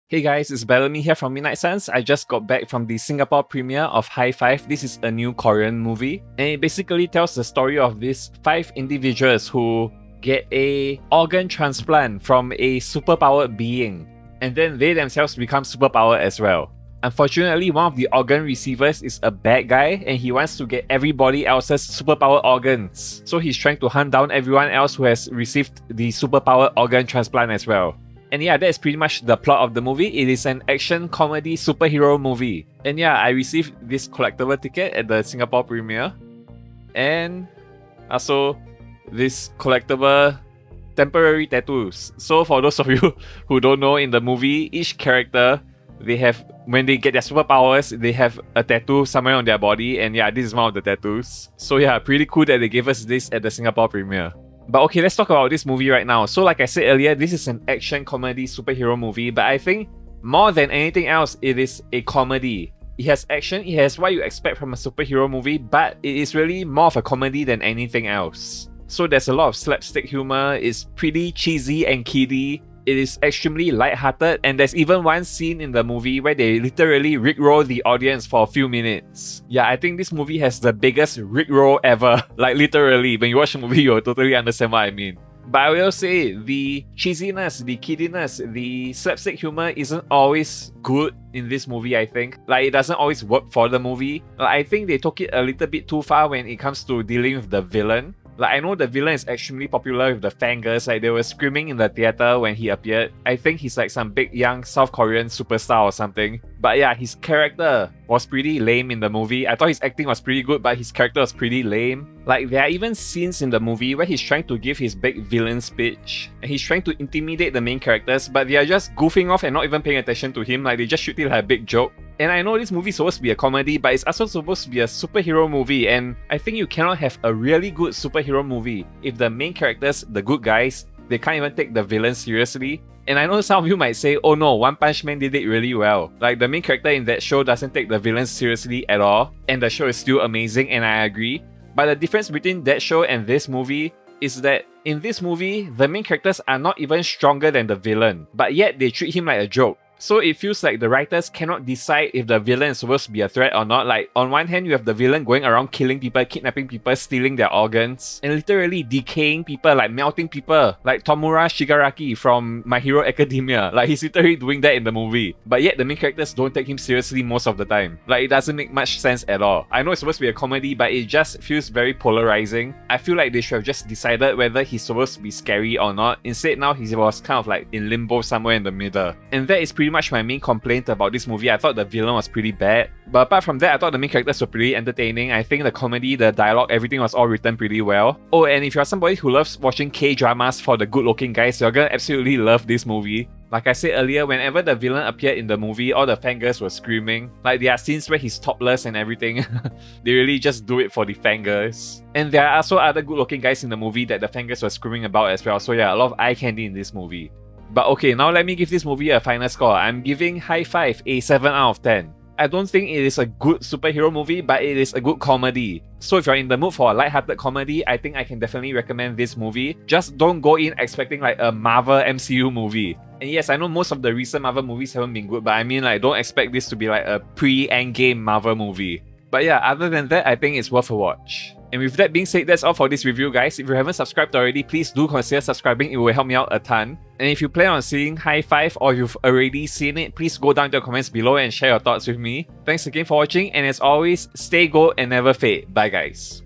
Hey guys, it's Bellamy here from Midnight Suns. I just got back from the Singapore premiere of High-Five. This is a new Korean movie, and it basically tells the story of these 5 individuals who get a organ transplant from a superpowered being, and then they themselves become superpowered as well. Unfortunately, one of the organ receivers is a bad guy and he wants to get everybody else's superpowered organs. So he's trying to hunt down everyone else who has received the superpowered organ transplant as well. And yeah, that's pretty much the plot of the movie. It is an action comedy superhero movie. And yeah, I received this collectible ticket at the Singapore premiere. And also this collectible temporary tattoos. So for those of you who don't know, in the movie, each character, they have, when they get their superpowers, they have a tattoo somewhere on their body. And yeah, this is one of the tattoos. So yeah, pretty cool that they gave us this at the Singapore premiere. But okay, let's talk about this movie right now. So like I said earlier, this is an action comedy superhero movie, but I think more than anything else, it is a comedy. It has action, it has what you expect from a superhero movie, but it is really more of a comedy than anything else. So there's a lot of slapstick humor, it's pretty cheesy and kiddie. It is extremely light-hearted, and there's even one scene in the movie where they literally rickroll the audience for a few minutes. Yeah, I think this movie has the biggest rickroll ever. Like literally, when you watch the movie, you'll totally understand what I mean. But I will say, the cheesiness, the kiddiness, the slapstick humor isn't always good in this movie, I think. Like, it doesn't always work for the movie. Like, I think they took it a little bit too far when it comes to dealing with the villain. Like, I know the villain is extremely popular with the fangirls, like they were screaming in the theater when he appeared. I think he's like some big young South Korean superstar or something. But yeah, his character was pretty lame in the movie. I thought his acting was pretty good, but his character was pretty lame. Like, there are even scenes in the movie where he's trying to give his big villain speech, and he's trying to intimidate the main characters, but they are just goofing off and not even paying attention to him, like they just shoot it like a big joke. And I know this movie is supposed to be a comedy, but it's also supposed to be a superhero movie, and I think you cannot have a really good superhero movie if the main characters, the good guys, they can't even take the villain seriously. And I know some of you might say, oh no, One Punch Man did it really well. Like, the main character in that show doesn't take the villains seriously at all, and the show is still amazing, and I agree. But the difference between that show and this movie is that in this movie, the main characters are not even stronger than the villain, but yet they treat him like a joke. So it feels like the writers cannot decide if the villain is supposed to be a threat or not. Like, on one hand, you have the villain going around killing people, kidnapping people, stealing their organs, and literally decaying people, like melting people, like Tomura Shigaraki from My Hero Academia. Like, he's literally doing that in the movie. But yet, the main characters don't take him seriously most of the time. Like, it doesn't make much sense at all. I know it's supposed to be a comedy, but it just feels very polarizing. I feel like they should have just decided whether he's supposed to be scary or not. Instead, now he was kind of like in limbo somewhere in the middle. And that is pretty much my main complaint about this movie. I thought the villain was pretty bad, but apart from that, I thought the main characters were pretty entertaining. I think the comedy, the dialogue, everything was all written pretty well. Oh, and if you're somebody who loves watching K-dramas for the good-looking guys, you're gonna absolutely love this movie. Like I said earlier, whenever the villain appeared in the movie, all the fangirls were screaming. Like, there are scenes where he's topless and everything. They really just do it for the fangirls. And there are also other good-looking guys in the movie that the fangirls were screaming about as well. So yeah, a lot of eye candy in this movie. But okay, now let me give this movie a final score. I'm giving High-Five a 7 out of 10. I don't think it is a good superhero movie, but it is a good comedy. So if you're in the mood for a light-hearted comedy, I think I can definitely recommend this movie. Just don't go in expecting like a Marvel MCU movie. And yes, I know most of the recent Marvel movies haven't been good, but I mean, like, don't expect this to be like a pre-Endgame Marvel movie. But yeah, other than that, I think it's worth a watch. And with that being said, that's all for this review, guys. If you haven't subscribed already, please do consider subscribing. It will help me out a ton. And if you plan on seeing High-Five or you've already seen it, please go down to the comments below and share your thoughts with me. Thanks again for watching, and as always, stay gold and never fade. Bye, guys.